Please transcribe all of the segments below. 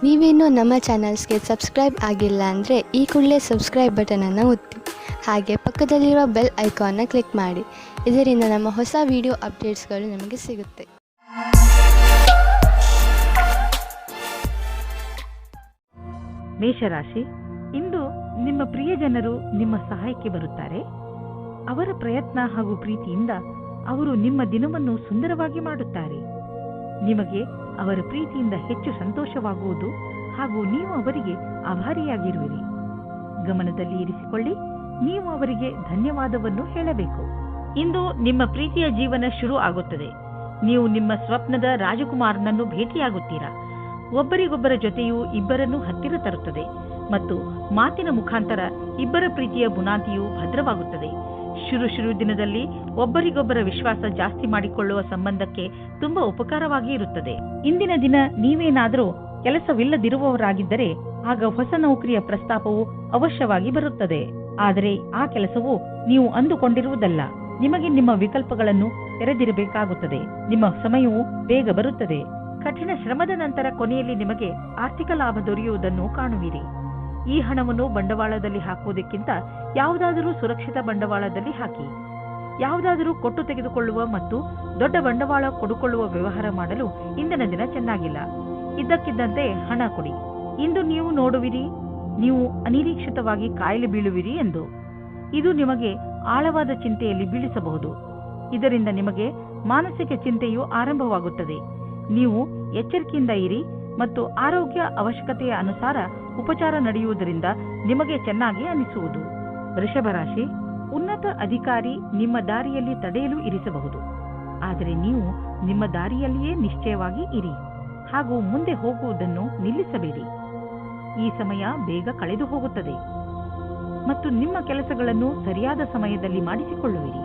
ನೀವೇನೂ ನಮ್ಮ ಚಾನಲ್ಸ್ಗೆ ಸಬ್ಸ್ಕ್ರೈಬ್ ಆಗಿಲ್ಲ ಅಂದರೆ ಈ ಕೂಡಲೇ ಸಬ್ಸ್ಕ್ರೈಬ್ ಬಟನನ್ನು ಒತ್ತಿ, ಹಾಗೆ ಪಕ್ಕದಲ್ಲಿರುವ ಬೆಲ್ ಐಕಾನ್ನ ಕ್ಲಿಕ್ ಮಾಡಿ. ಇದರಿಂದ ನಮ್ಮ ಹೊಸ ವಿಡಿಯೋ ಅಪ್ಡೇಟ್ಸ್ಗಳು ನಿಮಗೆ ಸಿಗುತ್ತೆ. ಮೇಷರಾಶಿ, ಇಂದು ನಿಮ್ಮ ಪ್ರಿಯಜನರು ನಿಮ್ಮ ಸಹಾಯಕ್ಕೆ ಬರುತ್ತಾರೆ. ಅವರ ಪ್ರಯತ್ನ ಹಾಗೂ ಪ್ರೀತಿಯಿಂದ ಅವರು ನಿಮ್ಮ ದಿನವನ್ನು ಸುಂದರವಾಗಿ ಮಾಡುತ್ತಾರೆ. ನಿಮಗೆ ಅವರ ಪ್ರೀತಿಯಿಂದ ಹೆಚ್ಚು ಸಂತೋಷವಾಗುವುದು ಹಾಗೂ ನೀವು ಅವರಿಗೆ ಆಭಾರಿಯಾಗಿರುವಿರಿ. ಗಮನದಲ್ಲಿ ಇರಿಸಿಕೊಳ್ಳಿ, ನೀವು ಅವರಿಗೆ ಧನ್ಯವಾದವನ್ನು ಹೇಳಬೇಕು. ಇಂದು ನಿಮ್ಮ ಪ್ರೀತಿಯ ಜೀವನ ಶುರು ಆಗುತ್ತದೆ. ನೀವು ನಿಮ್ಮ ಸ್ವಪ್ನದ ರಾಜಕುಮಾರನನ್ನು ಭೇಟಿಯಾಗುತ್ತೀರಾ. ಒಬ್ಬರಿಗೊಬ್ಬರ ಜೊತೆಯೂ ಇಬ್ಬರನ್ನು ಹತ್ತಿರ ತರುತ್ತದೆ ಮತ್ತು ಮಾತಿನ ಮುಖಾಂತರ ಇಬ್ಬರ ಪ್ರೀತಿಯ ಬುನಾದಿಯು ಭದ್ರವಾಗುತ್ತದೆ. ಶುರು ದಿನದಲ್ಲಿ ಒಬ್ಬರಿಗೊಬ್ಬರ ವಿಶ್ವಾಸ ಜಾಸ್ತಿ ಮಾಡಿಕೊಳ್ಳುವ ಸಂಬಂಧಕ್ಕೆ ತುಂಬಾ ಉಪಕಾರವಾಗಿ ಇರುತ್ತದೆ. ಇಂದಿನ ದಿನ ನೀವೇನಾದರೂ ಕೆಲಸವಿಲ್ಲದಿರುವವರಾಗಿದ್ದರೆ ಆಗ ಹೊಸ ನೌಕರಿಯ ಪ್ರಸ್ತಾಪವು ಅವಶ್ಯವಾಗಿ ಬರುತ್ತದೆ. ಆದರೆ ಆ ಕೆಲಸವು ನೀವು ಅಂದುಕೊಂಡಿರುವುದಲ್ಲ. ನಿಮಗೆ ನಿಮ್ಮ ವಿಕಲ್ಪಗಳನ್ನು ತೆರೆದಿರಬೇಕಾಗುತ್ತದೆ. ನಿಮ್ಮ ಸಮಯವು ಬೇಗ ಬರುತ್ತದೆ. ಕಠಿಣ ಶ್ರಮದ ನಂತರ ಕೊನೆಯಲ್ಲಿ ನಿಮಗೆ ಆರ್ಥಿಕ ಲಾಭ ದೊರೆಯುವುದನ್ನು ಕಾಣುವಿರಿ. ಈ ಹಣವನ್ನು ಬಂಡವಾಳದಲ್ಲಿ ಹಾಕುವುದಕ್ಕಿಂತ ಯಾವುದಾದರೂ ಸುರಕ್ಷಿತ ಬಂಡವಾಳದಲ್ಲಿ ಹಾಕಿ. ಯಾವುದಾದರೂ ಕೊಟ್ಟು ತೆಗೆದುಕೊಳ್ಳುವ ಮತ್ತು ದೊಡ್ಡ ಬಂಡವಾಳ ಕೊಡುಕೊಳ್ಳುವ ವ್ಯವಹಾರ ಮಾಡಲು ಇಂದಿನ ದಿನ ಚೆನ್ನಾಗಿಲ್ಲ. ಇದ್ದಕ್ಕಿದ್ದಂತೆ ಹಣ ಕೊಡಿ. ಇಂದು ನೀವು ನೋಡುವಿರಿ, ನೀವು ಅನಿರೀಕ್ಷಿತವಾಗಿ ಕಾಯಿಲೆ ಬೀಳುವಿರಿ ಎಂದು. ಇದು ನಿಮಗೆ ಆಳವಾದ ಚಿಂತೆಯಲ್ಲಿ ಬೀಳಿಸಬಹುದು. ಇದರಿಂದ ನಿಮಗೆ ಮಾನಸಿಕ ಚಿಂತೆಯು ಆರಂಭವಾಗುತ್ತದೆ. ನೀವು ಎಚ್ಚರಿಕೆಯಿಂದ ಇರಿ ಮತ್ತು ಆರೋಗ್ಯ ಅವಶ್ಯಕತೆಯ ಅನುಸಾರ ಉಪಚಾರ ನಡೆಯುವುದರಿಂದ ನಿಮಗೆ ಚೆನ್ನಾಗಿ ಅನಿಸುವುದು. ವೃಷಭ ರಾಶಿ, ಉನ್ನತ ಅಧಿಕಾರಿ ನಿಮ್ಮ ದಾರಿಯಲ್ಲಿ ತಡೆಯಲು ಇರಿಸಬಹುದು. ಆದರೆ ನೀವು ನಿಮ್ಮ ದಾರಿಯಲ್ಲಿಯೇ ನಿಶ್ಚಯವಾಗಿ ಇರಿ ಹಾಗೂ ಮುಂದೆ ಹೋಗುವುದನ್ನು ನಿಲ್ಲಿಸಬೇಡಿ. ಈ ಸಮಯ ಬೇಗ ಕಳೆದು ಹೋಗುತ್ತದೆ ಮತ್ತು ನಿಮ್ಮ ಕೆಲಸಗಳನ್ನು ಸರಿಯಾದ ಸಮಯದಲ್ಲಿ ಮಾಡಿಸಿಕೊಳ್ಳುವಿರಿ.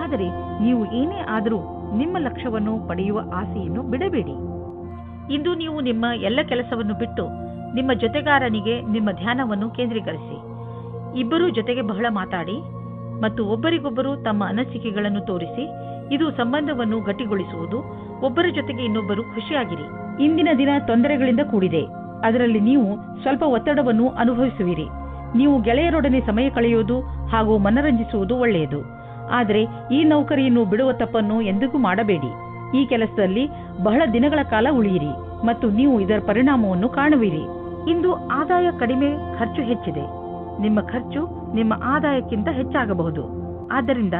ಆದರೆ ನೀವು ಏನೇ ಆದರೂ ನಿಮ್ಮ ಲಕ್ಷ್ಯವನ್ನು ಪಡೆಯುವ ಆಸೆಯನ್ನು ಬಿಡಬೇಡಿ. ಇಂದು ನೀವು ನಿಮ್ಮ ಎಲ್ಲ ಕೆಲಸವನ್ನು ಬಿಟ್ಟು ನಿಮ್ಮ ಜೊತೆಗಾರನಿಗೆ ನಿಮ್ಮ ಧ್ಯಾನವನ್ನು ಕೇಂದ್ರೀಕರಿಸಿ. ಇಬ್ಬರೂ ಜೊತೆಗೆ ಬಹಳ ಮಾತಾಡಿ ಮತ್ತು ಒಬ್ಬರಿಗೊಬ್ಬರು ತಮ್ಮ ಅನಿಸಿಕೆಗಳನ್ನು ತೋರಿಸಿ. ಇದು ಸಂಬಂಧವನ್ನು ಗಟ್ಟಿಗೊಳಿಸುವುದು. ಒಬ್ಬರ ಜೊತೆಗೆ ಇನ್ನೊಬ್ಬರು ಖುಷಿಯಾಗಿರಿ. ಇಂದಿನ ದಿನ ತೊಂದರೆಗಳಿಂದ ಕೂಡಿದೆ. ಅದರಲ್ಲಿ ನೀವು ಸ್ವಲ್ಪ ಒತ್ತಡವನ್ನು ಅನುಭವಿಸುವಿರಿ. ನೀವು ಗೆಳೆಯರೊಡನೆ ಸಮಯ ಕಳೆಯುವುದು ಹಾಗೂ ಮನರಂಜಿಸುವುದು ಒಳ್ಳೆಯದು. ಆದರೆ ಈ ನೌಕರಿಯನ್ನು ಬಿಡುವ ತಪ್ಪನ್ನು ಎಂದಿಗೂ ಮಾಡಬೇಡಿ. ಈ ಕೆಲಸದಲ್ಲಿ ಬಹಳ ದಿನಗಳ ಕಾಲ ಉಳಿಯಿರಿ ಮತ್ತು ನೀವು ಇದರ ಪರಿಣಾಮವನ್ನು ಕಾಣುವಿರಿ. ಇಂದು ಆದಾಯ ಕಡಿಮೆ, ಖರ್ಚು ಹೆಚ್ಚಿದೆ. ನಿಮ್ಮ ಖರ್ಚು ನಿಮ್ಮ ಆದಾಯಕ್ಕಿಂತ ಹೆಚ್ಚಾಗಬಹುದು. ಆದ್ದರಿಂದ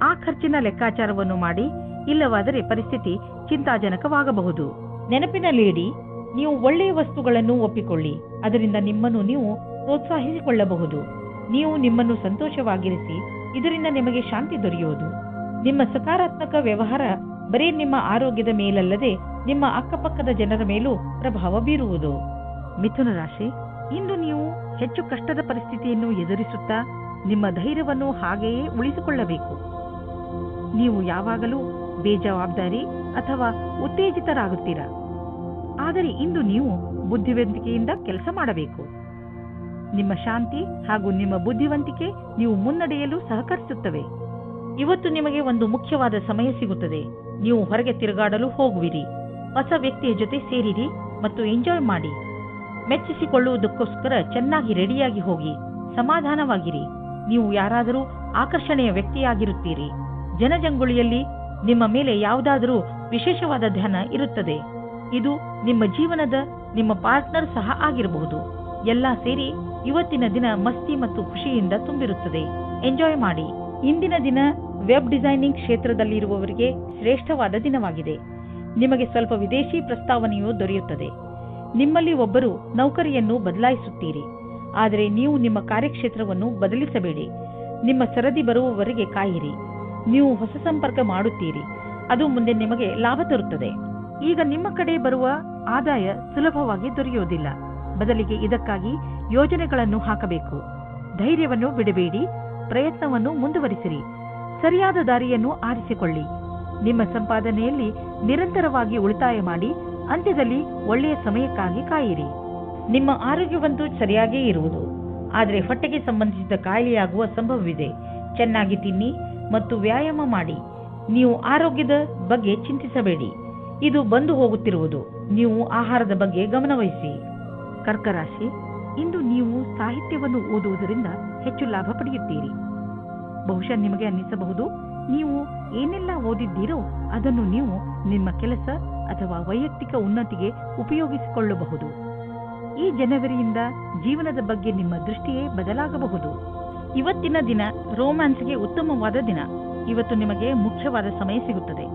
ಆ ಖರ್ಚಿನ ಲೆಕ್ಕಾಚಾರವನ್ನು ಮಾಡಿ, ಇಲ್ಲವಾದರೆ ಪರಿಸ್ಥಿತಿ ಚಿಂತಾಜನಕವಾಗಬಹುದು. ನೆನಪಿನಲ್ಲಿಡಿ, ನೀವು ಒಳ್ಳೆಯ ವಸ್ತುಗಳನ್ನು ಒಪ್ಪಿಕೊಳ್ಳಿ. ಅದರಿಂದ ನಿಮ್ಮನ್ನು ನೀವು ಪ್ರೋತ್ಸಾಹಿಸಿಕೊಳ್ಳಬಹುದು. ನೀವು ನಿಮ್ಮನ್ನು ಸಂತೋಷವಾಗಿರಿಸಿ. ಇದರಿಂದ ನಿಮಗೆ ಶಾಂತಿ ದೊರೆಯುವುದು. ನಿಮ್ಮ ಸಕಾರಾತ್ಮಕ ವ್ಯವಹಾರ ಬರೀ ನಿಮ್ಮ ಆರೋಗ್ಯದ ಮೇಲಲ್ಲದೆ ನಿಮ್ಮ ಅಕ್ಕಪಕ್ಕದ ಜನರ ಮೇಲೂ ಪ್ರಭಾವ ಬೀರುವುದು. ಮಿಥುನ ರಾಶಿ, ಇಂದು ನೀವು ಹೆಚ್ಚು ಕಷ್ಟದ ಪರಿಸ್ಥಿತಿಯನ್ನು ಎದುರಿಸುತ್ತಾ ನಿಮ್ಮ ಧೈರ್ಯವನ್ನು ಹಾಗೆಯೇ ಉಳಿಸಿಕೊಳ್ಳಬೇಕು. ನೀವು ಯಾವಾಗಲೂ ಬೇಜವಾಬ್ದಾರಿ ಅಥವಾ ಉತ್ತೇಜಿತರಾಗುತ್ತೀರಾ. ಆದರೆ ಇಂದು ನೀವು ಬುದ್ಧಿವಂತಿಕೆಯಿಂದ ಕೆಲಸ ಮಾಡಬೇಕು. ನಿಮ್ಮ ಶಾಂತಿ ಹಾಗೂ ನಿಮ್ಮ ಬುದ್ಧಿವಂತಿಕೆ ನೀವು ಮುನ್ನಡೆಯಲು ಸಹಕರಿಸುತ್ತವೆ. ಇವತ್ತು ನಿಮಗೆ ಒಂದು ಮುಖ್ಯವಾದ ಸಮಯ ಸಿಗುತ್ತದೆ. ನೀವು ಹೊರಗೆ ತಿರುಗಾಡಲು ಹೋಗುವಿರಿ. ಹೊಸ ವ್ಯಕ್ತಿಯ ಜೊತೆ ಸೇರಿರಿ ಮತ್ತು ಎಂಜಾಯ್ ಮಾಡಿ. ಮೆಚ್ಚಿಸಿಕೊಳ್ಳುವುದಕ್ಕೋಸ್ಕರ ಚೆನ್ನಾಗಿ ರೆಡಿಯಾಗಿ ಹೋಗಿ. ಸಮಾಧಾನವಾಗಿರಿ. ನೀವು ಯಾರಾದರೂ ಆಕರ್ಷಣೆಯ ವ್ಯಕ್ತಿಯಾಗಿರುತ್ತೀರಿ. ಜನಜಂಗುಳಿಯಲ್ಲಿ ನಿಮ್ಮ ಮೇಲೆ ಯಾವುದಾದರೂ ವಿಶೇಷವಾದ ಧ್ಯಾನ ಇರುತ್ತದೆ. ಇದು ನಿಮ್ಮ ಜೀವನದ ನಿಮ್ಮ ಪಾರ್ಟ್ನರ್ ಸಹ ಆಗಿರಬಹುದು. ಎಲ್ಲ ಸೇರಿ ಇವತ್ತಿನ ದಿನ ಮಸ್ತಿ ಮತ್ತು ಖುಷಿಯಿಂದ ತುಂಬಿರುತ್ತದೆ. ಎಂಜಾಯ್ ಮಾಡಿ. ಇಂದಿನ ದಿನ ವೆಬ್ ಡಿಸೈನಿಂಗ್ ಕ್ಷೇತ್ರದಲ್ಲಿರುವವರಿಗೆ ಶ್ರೇಷ್ಠವಾದ ದಿನವಾಗಿದೆ. ನಿಮಗೆ ಸ್ವಲ್ಪ ವಿದೇಶಿ ಪ್ರಸ್ತಾವನೆಯು ದೊರೆಯುತ್ತದೆ. ನಿಮ್ಮಲ್ಲಿ ಒಬ್ಬರು ನೌಕರಿಯನ್ನು ಬದಲಾಯಿಸುತ್ತೀರಿ. ಆದರೆ ನೀವು ನಿಮ್ಮ ಕಾರ್ಯಕ್ಷೇತ್ರವನ್ನು ಬದಲಿಸಬೇಡಿ. ನಿಮ್ಮ ಸರದಿ ಬರುವವರೆಗೆ ಕಾಯಿರಿ. ನೀವು ಹೊಸ ಸಂಪರ್ಕ ಮಾಡುತ್ತೀರಿ. ಅದು ಮುಂದೆ ನಿಮಗೆ ಲಾಭ ತರುತ್ತದೆ. ಈಗ ನಿಮ್ಮ ಕಡೆ ಬರುವ ಆದಾಯ ಸುಲಭವಾಗಿ ದೊರೆಯುವುದಿಲ್ಲ. ಬದಲಿಗೆ ಇದಕ್ಕಾಗಿ ಯೋಜನೆಗಳನ್ನು ಹಾಕಬೇಕು. ಧೈರ್ಯವನ್ನು ಬಿಡಬೇಡಿ. ಪ್ರಯತ್ನವನ್ನು ಮುಂದುವರಿಸಿರಿ. ಸರಿಯಾದ ದಾರಿಯನ್ನು ಆರಿಸಿಕೊಳ್ಳಿ. ನಿಮ್ಮ ಸಂಪಾದನೆಯಲ್ಲಿ ನಿರಂತರವಾಗಿ ಉಳಿತಾಯ ಮಾಡಿ. ಅಂತ್ಯದಲ್ಲಿ ಒಳ್ಳೆಯ ಸಮಯಕ್ಕಾಗಿ ಕಾಯಿರಿ. ನಿಮ್ಮ ಆರೋಗ್ಯವಂತೂ ಸರಿಯಾಗೇ ಇರುವುದು. ಆದರೆ ಹೊಟ್ಟೆಗೆ ಸಂಬಂಧಿಸಿದ ಕಾಯಿಲೆಯಾಗುವ ಸಂಭವವಿದೆ. ಚೆನ್ನಾಗಿ ತಿನ್ನಿ ಮತ್ತು ವ್ಯಾಯಾಮ ಮಾಡಿ. ನೀವು ಆರೋಗ್ಯದ ಬಗ್ಗೆ ಚಿಂತಿಸಬೇಡಿ. ಇದು ಬಂದು ಹೋಗುತ್ತಿರುವುದು. ನೀವು ಆಹಾರದ ಬಗ್ಗೆ ಗಮನವಹಿಸಿ. ಕರ್ಕ ರಾಶಿ, ಇಂದು ನೀವು ಸಾಹಿತ್ಯವನ್ನು ಓದುವುದರಿಂದ ಹೆಚ್ಚು ಲಾಭ ಪಡೆಯುತ್ತೀರಿ. ಬಹುಶಃ ನಿಮಗೆ ಅನ್ನಿಸಬಹುದು, ನೀವು ಏನೆಲ್ಲ ಓದಿದ್ದೀರೋ ಅದನ್ನು ನೀವು ನಿಮ್ಮ ಕೆಲಸ ಅಥವಾ ವೈಯಕ್ತಿಕ ಉನ್ನತಿಗೆ ಉಪಯೋಗಿಸಿಕೊಳ್ಳಬಹುದು. ಈ ಜನವರಿಯಿಂದ ಜೀವನದ ಬಗ್ಗೆ ನಿಮ್ಮ ದೃಷ್ಟಿಯೇ ಬದಲಾಗಬಹುದು. ಇವತ್ತಿನ ದಿನ ರೋಮ್ಯಾನ್ಸ್ಗೆ ಉತ್ತಮವಾದ ದಿನ. ಇವತ್ತು ನಿಮಗೆ ಮುಖ್ಯವಾದ ಸಮಯ ಸಿಗುತ್ತದೆ.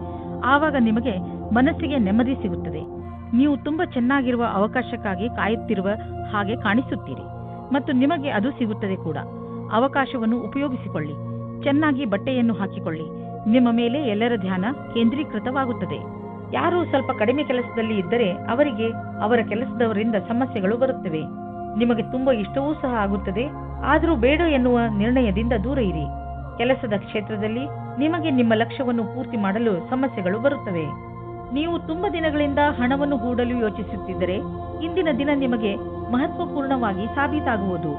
ಆವಾಗ ನಿಮಗೆ ಮನಸ್ಸಿಗೆ ನೆಮ್ಮದಿ ಸಿಗುತ್ತದೆ. ನೀವು ತುಂಬಾ ಚೆನ್ನಾಗಿರುವ ಅವಕಾಶಕ್ಕಾಗಿ ಕಾಯುತ್ತಿರುವ ಹಾಗೆ ಕಾಣಿಸುತ್ತೀರಿ ಮತ್ತು ನಿಮಗೆ ಅದು ಸಿಗುತ್ತದೆ ಕೂಡ. ಅವಕಾಶವನ್ನು ಉಪಯೋಗಿಸಿಕೊಳ್ಳಿ. ಚೆನ್ನಾಗಿ ಬಟ್ಟೆಯನ್ನು ಹಾಕಿಕೊಳ್ಳಿ. ನಿಮ್ಮ ಮೇಲೆ ಎಲ್ಲರ ಧ್ಯಾನ ಕೇಂದ್ರೀಕೃತವಾಗುತ್ತದೆ. ಯಾರು ಸ್ವಲ್ಪ ಕಡಿಮೆ ಕೆಲಸದಲ್ಲಿ ಇದ್ದರೆ ಅವರಿಗೆ ಅವರ ಕೆಲಸದವರಿಂದ ಸಮಸ್ಯೆಗಳು ಬರುತ್ತವೆ. ನಿಮಗೆ ತುಂಬಾ ಇಷ್ಟವೂ ಸಹ ಆಗುತ್ತದೆ. ಆದರೂ ಬೇಡ ಎನ್ನುವ ನಿರ್ಣಯದಿಂದ ದೂರ ಇರಿ. ಕೆಲಸದ ಕ್ಷೇತ್ರದಲ್ಲಿ ನಿಮಗೆ ನಿಮ್ಮ ಲಕ್ಷ್ಯವನ್ನು ಪೂರ್ತಿ ಮಾಡಲು ಸಮಸ್ಯೆಗಳು ಬರುತ್ತವೆ. ನೀವು ತುಂಬಾ ದಿನಗಳಿಂದ ಹಣವನ್ನು ಹೂಡಲು ಯೋಚಿಸುತ್ತಿದ್ದರೆ ಇಂದಿನ ದಿನ ನಿಮಗೆ ಮಹತ್ವಪೂರ್ಣವಾಗಿ ಸಾಬೀತಾಗುವುದು.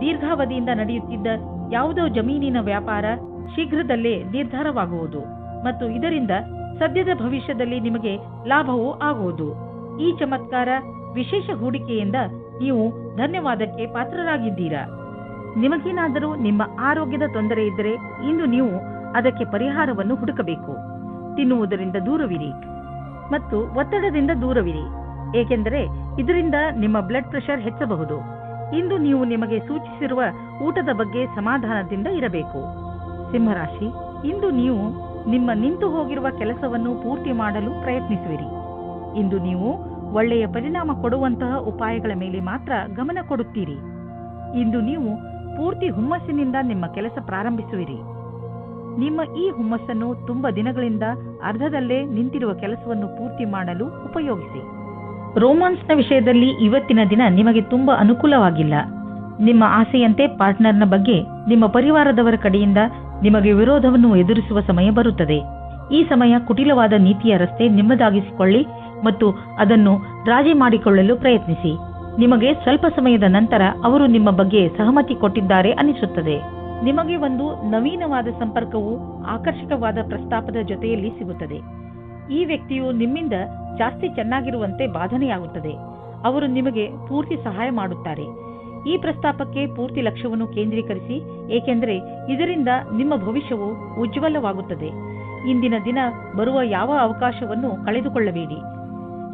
ದೀರ್ಘಾವಧಿಯಿಂದ ನಡೆಯುತ್ತಿದ್ದ ಯಾವುದೋ ಜಮೀನಿನ ವ್ಯಾಪಾರ ಶೀಘ್ರದಲ್ಲೇ ನಿರ್ಧಾರವಾಗುವುದು ಮತ್ತು ಇದರಿಂದ ಸದ್ಯದ ಭವಿಷ್ಯದಲ್ಲಿ ನಿಮಗೆ ಲಾಭವೂ ಆಗುವುದು. ಈ ಚಮತ್ಕಾರ ವಿಶೇಷ ಹೂಡಿಕೆಯಿಂದ ನೀವು ಧನ್ಯವಾದಕ್ಕೆ ಪಾತ್ರರಾಗಿದ್ದೀರಾ. ನಿಮಗೇನಾದರೂ ನಿಮ್ಮ ಆರೋಗ್ಯದ ತೊಂದರೆ ಇದ್ದರೆ ಇಂದು ನೀವು ಅದಕ್ಕೆ ಪರಿಹಾರವನ್ನು ಹುಡುಕಬೇಕು. ತಿನ್ನುವುದರಿಂದ ದೂರವಿರಿ ಮತ್ತು ಒತ್ತಡದಿಂದ ದೂರವಿರಿ, ಏಕೆಂದರೆ ಇದರಿಂದ ನಿಮ್ಮ ಬ್ಲಡ್ ಪ್ರೆಷರ್ ಹೆಚ್ಚಬಹುದು. ಇಂದು ನೀವು ನಿಮಗೆ ಸೂಚಿಸಿರುವ ಊಟದ ಬಗ್ಗೆ ಸಮಾಧಾನದಿಂದ ಇರಬೇಕು. ಸಿಂಹರಾಶಿ, ಇಂದು ನೀವು ನಿಮ್ಮ ನಿಂತು ಹೋಗಿರುವ ಕೆಲಸವನ್ನು ಪೂರ್ತಿ ಮಾಡಲು ಪ್ರಯತ್ನಿಸುವಿರಿ. ಇಂದು ನೀವು ಒಳ್ಳೆಯ ಪರಿಣಾಮ ಕೊಡುವಂತಹ ಉಪಾಯಗಳ ಮೇಲೆ ಮಾತ್ರ ಗಮನ ಕೊಡುತ್ತೀರಿ. ಇಂದು ನೀವು ಪೂರ್ತಿ ಹುಮ್ಮಸ್ಸಿನಿಂದ ನಿಮ್ಮ ಕೆಲಸ ಪ್ರಾರಂಭಿಸುವಿರಿ. ನಿಮ್ಮ ಈ ಹುಮ್ಮಸ್ಸನ್ನು ತುಂಬಾ ದಿನಗಳಿಂದ ಅರ್ಧದಲ್ಲೇ ನಿಂತಿರುವ ಕೆಲಸವನ್ನು ಪೂರ್ತಿ ಮಾಡಲು ಉಪಯೋಗಿಸಿ. ರೋಮಾನ್ಸ್ನ ವಿಷಯದಲ್ಲಿ ಇವತ್ತಿನ ದಿನ ನಿಮಗೆ ತುಂಬಾ ಅನುಕೂಲವಾಗಿಲ್ಲ. ನಿಮ್ಮ ಆಸೆಯಂತೆ ಪಾರ್ಟ್ನರ್ನ ಬಗ್ಗೆ ನಿಮ್ಮ ಪರಿವಾರದವರ ಕಡೆಯಿಂದ ನಿಮಗೆ ವಿರೋಧವನ್ನು ಎದುರಿಸುವ ಸಮಯ ಬರುತ್ತದೆ. ಈ ಸಮಯ ಕುಟಿಲವಾದ ನೀತಿಯ ರಸ್ತೆ ನಿಮ್ಮದಾಗಿಸಿಕೊಳ್ಳಿ ಮತ್ತು ಅದನ್ನು ರಾಜಿ ಮಾಡಿಕೊಳ್ಳಲು ಪ್ರಯತ್ನಿಸಿ. ನಿಮಗೆ ಸ್ವಲ್ಪ ಸಮಯದ ನಂತರ ಅವರು ನಿಮ್ಮ ಬಗ್ಗೆ ಸಹಮತಿ ಕೊಟ್ಟಿದ್ದಾರೆ ಅನಿಸುತ್ತದೆ. ನಿಮಗೆ ಒಂದು ನವೀನವಾದ ಸಂಪರ್ಕವು ಆಕರ್ಷಕವಾದ ಪ್ರಸ್ತಾಪದ ಜೊತೆಯಲ್ಲಿ ಸಿಗುತ್ತದೆ. ಈ ವ್ಯಕ್ತಿಯು ನಿಮ್ಮಿಂದ ಜಾಸ್ತಿ ಚೆನ್ನಾಗಿರುವಂತೆ ಬಾಧನೆಯಾಗುತ್ತದೆ. ಅವರು ನಿಮಗೆ ಪೂರ್ತಿ ಸಹಾಯ ಮಾಡುತ್ತಾರೆ. ಈ ಪ್ರಸ್ತಾಪಕ್ಕೆ ಪೂರ್ತಿ ಲಕ್ಷ್ಯವನ್ನು ಕೇಂದ್ರೀಕರಿಸಿ, ಏಕೆಂದರೆ ಇದರಿಂದ ನಿಮ್ಮ ಭವಿಷ್ಯವು ಉಜ್ವಲವಾಗುತ್ತದೆ. ಇಂದಿನ ದಿನ ಬರುವ ಯಾವ ಅವಕಾಶವನ್ನು ಕಳೆದುಕೊಳ್ಳಬೇಡಿ.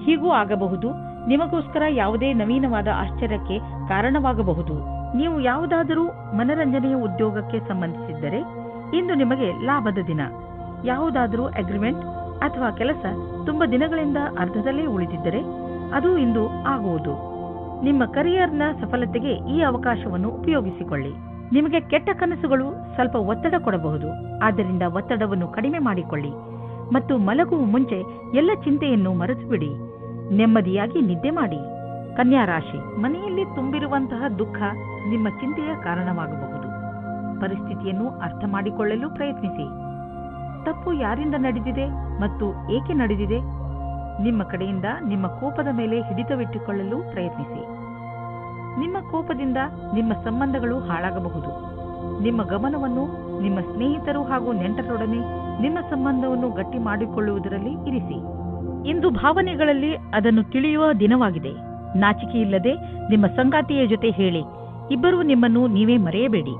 ಹೀಗೂ ಆಗಬಹುದು, ನಿಮಗೋಸ್ಕರ ಯಾವುದೇ ನವೀನವಾದ ಆಶ್ಚರ್ಯಕ್ಕೆ ಕಾರಣವಾಗಬಹುದು. ನೀವು ಯಾವುದಾದರೂ ಮನರಂಜನೆಯ ಉದ್ಯೋಗಕ್ಕೆ ಸಂಬಂಧಿಸಿದ್ದರೆ ಇಂದು ನಿಮಗೆ ಲಾಭದ ದಿನ. ಯಾವುದಾದರೂ ಅಗ್ರಿಮೆಂಟ್ ಅಥವಾ ಕೆಲಸ ತುಂಬಾ ದಿನಗಳಿಂದ ಅರ್ಧದಲ್ಲೇ ಉಳಿದಿದ್ದರೆ ಅದು ಇಂದು ಆಗುವುದು. ನಿಮ್ಮ ಕರಿಯರ್ನ ಸಫಲತೆಗೆ ಈ ಅವಕಾಶವನ್ನು ಉಪಯೋಗಿಸಿಕೊಳ್ಳಿ. ನಿಮಗೆ ಕೆಟ್ಟ ಕನಸುಗಳು ಸ್ವಲ್ಪ ಒತ್ತಡ ಕೊಡಬಹುದು. ಆದ್ದರಿಂದ ಒತ್ತಡವನ್ನು ಕಡಿಮೆ ಮಾಡಿಕೊಳ್ಳಿ ಮತ್ತು ಮಲಗುವ ಮುಂಚೆ ಎಲ್ಲ ಚಿಂತೆಯನ್ನು ಮರೆತು ಬಿಡಿ. ನೆಮ್ಮದಿಯಾಗಿ ನಿದ್ದೆ ಮಾಡಿ. ಕನ್ಯಾ ರಾಶಿ, ಮನೆಯಲ್ಲಿ ತುಂಬಿರುವಂತಹ ದುಃಖ ನಿಮ್ಮ ಚಿಂತೆಯ ಕಾರಣವಾಗಬಹುದು. ಪರಿಸ್ಥಿತಿಯನ್ನು ಅರ್ಥ ಮಾಡಿಕೊಳ್ಳಲು ಪ್ರಯತ್ನಿಸಿ. ತಪ್ಪು ಯಾರಿಂದ ನಡೆದಿದೆ ಮತ್ತು ಏಕೆ ನಡೆದಿದೆ? ನಿಮ್ಮ ಕಡೆಯಿಂದ ನಿಮ್ಮ ಕೋಪದ ಮೇಲೆ ಹಿಡಿತವಿಟ್ಟುಕೊಳ್ಳಲು ಪ್ರಯತ್ನಿಸಿ. ನಿಮ್ಮ ಕೋಪದಿಂದ ನಿಮ್ಮ ಸಂಬಂಧಗಳು ಹಾಳಾಗಬಹುದು. ನಿಮ್ಮ ಗಮನವನ್ನು ನಿಮ್ಮ ಸ್ನೇಹಿತರು ಹಾಗೂ ನೆಂಟರೊಡನೆ ನಿಮ್ಮ ಸಂಬಂಧವನ್ನು ಗಟ್ಟಿ ಮಾಡಿಕೊಳ್ಳುವುದರಲ್ಲಿ ಇರಿಸಿ. ಇಂದು ಭಾವನೆಗಳಲ್ಲಿ ಅದನ್ನು ತಿಳಿಯುವ ದಿನವಾಗಿದೆ. ನಾಚಿಕೆಯಿಲ್ಲದೆ ನಿಮ್ಮ ಸಂಗಾತಿಯ ಜೊತೆ ಹೇಳಿ. ಇಬ್ಬರೂ ನಿಮ್ಮನ್ನು ನೀವೇ ಮರೆಯಬೇಡಿ.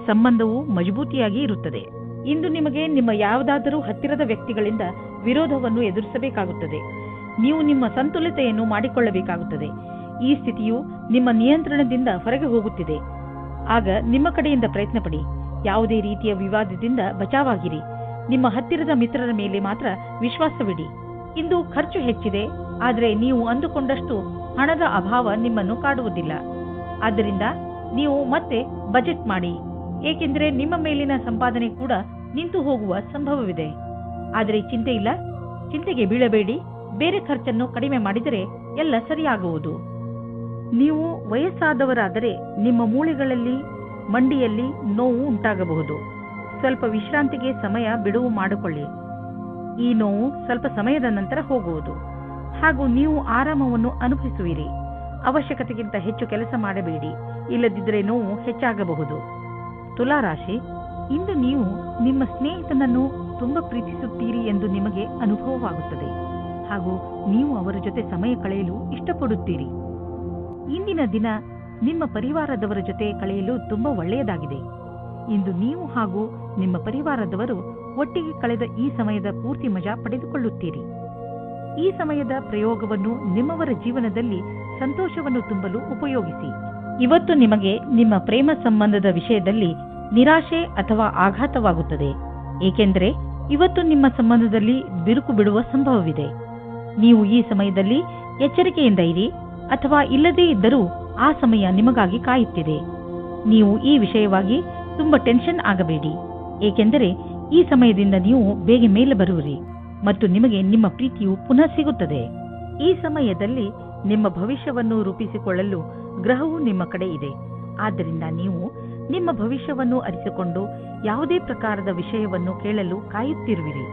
ಸಂಬಂಧವು ಮಜಬೂತಿಯಾಗಿ ಇರುತ್ತದೆ. ಇಂದು ನಿಮಗೆ ನಿಮ್ಮ ಯಾವುದಾದರೂ ಹತ್ತಿರದ ವ್ಯಕ್ತಿಗಳಿಂದ ವಿರೋಧವನ್ನು ಎದುರಿಸಬೇಕಾಗುತ್ತದೆ. ನೀವು ನಿಮ್ಮ ಸಂತುಲಿತೆಯನ್ನು ಮಾಡಿಕೊಳ್ಳಬೇಕಾಗುತ್ತದೆ. ಈ ಸ್ಥಿತಿಯು ನಿಮ್ಮ ನಿಯಂತ್ರಣದಿಂದ ಹೊರಗೆ ಹೋಗುತ್ತಿದೆ. ಆಗ ನಿಮ್ಮ ಕಡೆಯಿಂದ ಪ್ರಯತ್ನ ಪಡಿ. ಯಾವುದೇ ರೀತಿಯ ವಿವಾದದಿಂದ ಬಚಾವಾಗಿರಿ. ನಿಮ್ಮ ಹತ್ತಿರದ ಮಿತ್ರರ ಮೇಲೆ ಮಾತ್ರ ವಿಶ್ವಾಸವಿಡಿ. ಇಂದು ಖರ್ಚು ಹೆಚ್ಚಿದೆ, ಆದರೆ ನೀವು ಅಂದುಕೊಂಡಷ್ಟು ಹಣದ ಅಭಾವ ನಿಮ್ಮನ್ನು ಕಾಡುವುದಿಲ್ಲ. ಆದ್ದರಿಂದ ನೀವು ಮತ್ತೆ ಬಜೆಟ್ ಮಾಡಿ, ಏಕೆಂದರೆ ನಿಮ್ಮ ಮೇಲಿನ ಸಂಪಾದನೆ ಕೂಡ ನಿಂತು ಹೋಗುವ ಸಂಭವವಿದೆ. ಆದರೆ ಚಿಂತೆ ಇಲ್ಲ, ಚಿಂತೆಗೆ ಬೀಳಬೇಡಿ. ಬೇರೆ ಖರ್ಚನ್ನು ಕಡಿಮೆ ಮಾಡಿದರೆ ಎಲ್ಲ ಸರಿಯಾಗುವುದು. ನೀವು ವಯಸ್ಸಾದವರಾದರೆ ನಿಮ್ಮ ಮೂಳೆಗಳಲ್ಲಿ ಮಂಡಿಯಲ್ಲಿ ನೋವು ಉಂಟಾಗಬಹುದು. ಸ್ವಲ್ಪ ವಿಶ್ರಾಂತಿಗೆ ಸಮಯ ಬಿಡುವು ಮಾಡಿಕೊಳ್ಳಿ. ಈ ನೋವು ಸ್ವಲ್ಪ ಸಮಯದ ನಂತರ ಹೋಗುವುದು ಹಾಗೂ ನೀವು ಆರಾಮವನ್ನು ಅನುಭವಿಸುವಿರಿ. ಅವಶ್ಯಕತೆಗಿಂತ ಹೆಚ್ಚು ಕೆಲಸ ಮಾಡಬೇಡಿ, ಇಲ್ಲದಿದ್ದರೆ ನೋವು ಹೆಚ್ಚಾಗಬಹುದು. ತುಲಾರಾಶಿ, ಇಂದು ನೀವು ನಿಮ್ಮ ಸ್ನೇಹಿತನನ್ನು ತುಂಬಾ ಪ್ರೀತಿಸುತ್ತೀರಿ ಎಂದು ನಿಮಗೆ ಅನುಭವವಾಗುತ್ತದೆ. ಹಾಗೂ ನೀವು ಅವರ ಜೊತೆ ಸಮಯ ಕಳೆಯಲು ಇಷ್ಟಪಡುತ್ತೀರಿ. ಇಂದಿನ ದಿನ ನಿಮ್ಮ ಪರಿವಾರದವರ ಜೊತೆ ಕಳೆಯಲು ತುಂಬಾ ಒಳ್ಳೆಯದಾಗಿದೆ. ಇಂದು ನೀವು ಹಾಗೂ ನಿಮ್ಮ ಪರಿವಾರದವರು ಒಟ್ಟಿಗೆ ಕಳೆದ ಈ ಸಮಯದ ಪೂರ್ತಿ ಮಜಾ ಪಡೆದುಕೊಳ್ಳುತ್ತೀರಿ. ಈ ಸಮಯದ ಪ್ರಯೋಗವನ್ನು ನಿಮ್ಮವರ ಜೀವನದಲ್ಲಿ ಸಂತೋಷವನ್ನು ತುಂಬಲು ಉಪಯೋಗಿಸಿ. ಇವತ್ತು ನಿಮಗೆ ನಿಮ್ಮ ಪ್ರೇಮ ಸಂಬಂಧದ ವಿಷಯದಲ್ಲಿ ನಿರಾಶೆ ಅಥವಾ ಆಘಾತವಾಗುತ್ತದೆ, ಏಕೆಂದರೆ ಇವತ್ತು ನಿಮ್ಮ ಸಂಬಂಧದಲ್ಲಿ ಬಿರುಕು ಬಿಡುವ ಸಂಭವವಿದೆ. ನೀವು ಈ ಸಮಯದಲ್ಲಿ ಎಚ್ಚರಿಕೆಯಿಂದ ಇರಿ, ಅಥವಾ ಇಲ್ಲದೇ ಇದ್ದರೂ ಆ ಸಮಯ ನಿಮಗಾಗಿ ಕಾಯುತ್ತಿದೆ. ನೀವು ಈ ವಿಷಯವಾಗಿ ತುಂಬಾ ಟೆನ್ಷನ್ ಆಗಬೇಡಿ, ಏಕೆಂದರೆ ಈ ಸಮಯದಿಂದ ನೀವು ಬೇಗ ಮೇಲೆ ಬರುವಿರಿ ಮತ್ತು ನಿಮಗೆ ನಿಮ್ಮ ಪ್ರೀತಿಯು ಪುನಃ ಸಿಗುತ್ತದೆ. ಈ ಸಮಯದಲ್ಲಿ ನಿಮ್ಮ ಭವಿಷ್ಯವನ್ನು ರೂಪಿಸಿಕೊಳ್ಳಲು ಗ್ರಹವು ನಿಮ್ಮ ಕಡೆ ಇದೆ. ಆದ್ದರಿಂದ ನೀವು ನಿಮ್ಮ ಭವಿಷ್ಯವನ್ನು ಅರಿತುಕೊಂಡು ಯಾವುದೇ ಪ್ರಕಾರದ ವಿಷಯವನ್ನು ಕೇಳಲು ಕಾಯುತ್ತಿರುವಿರಿ.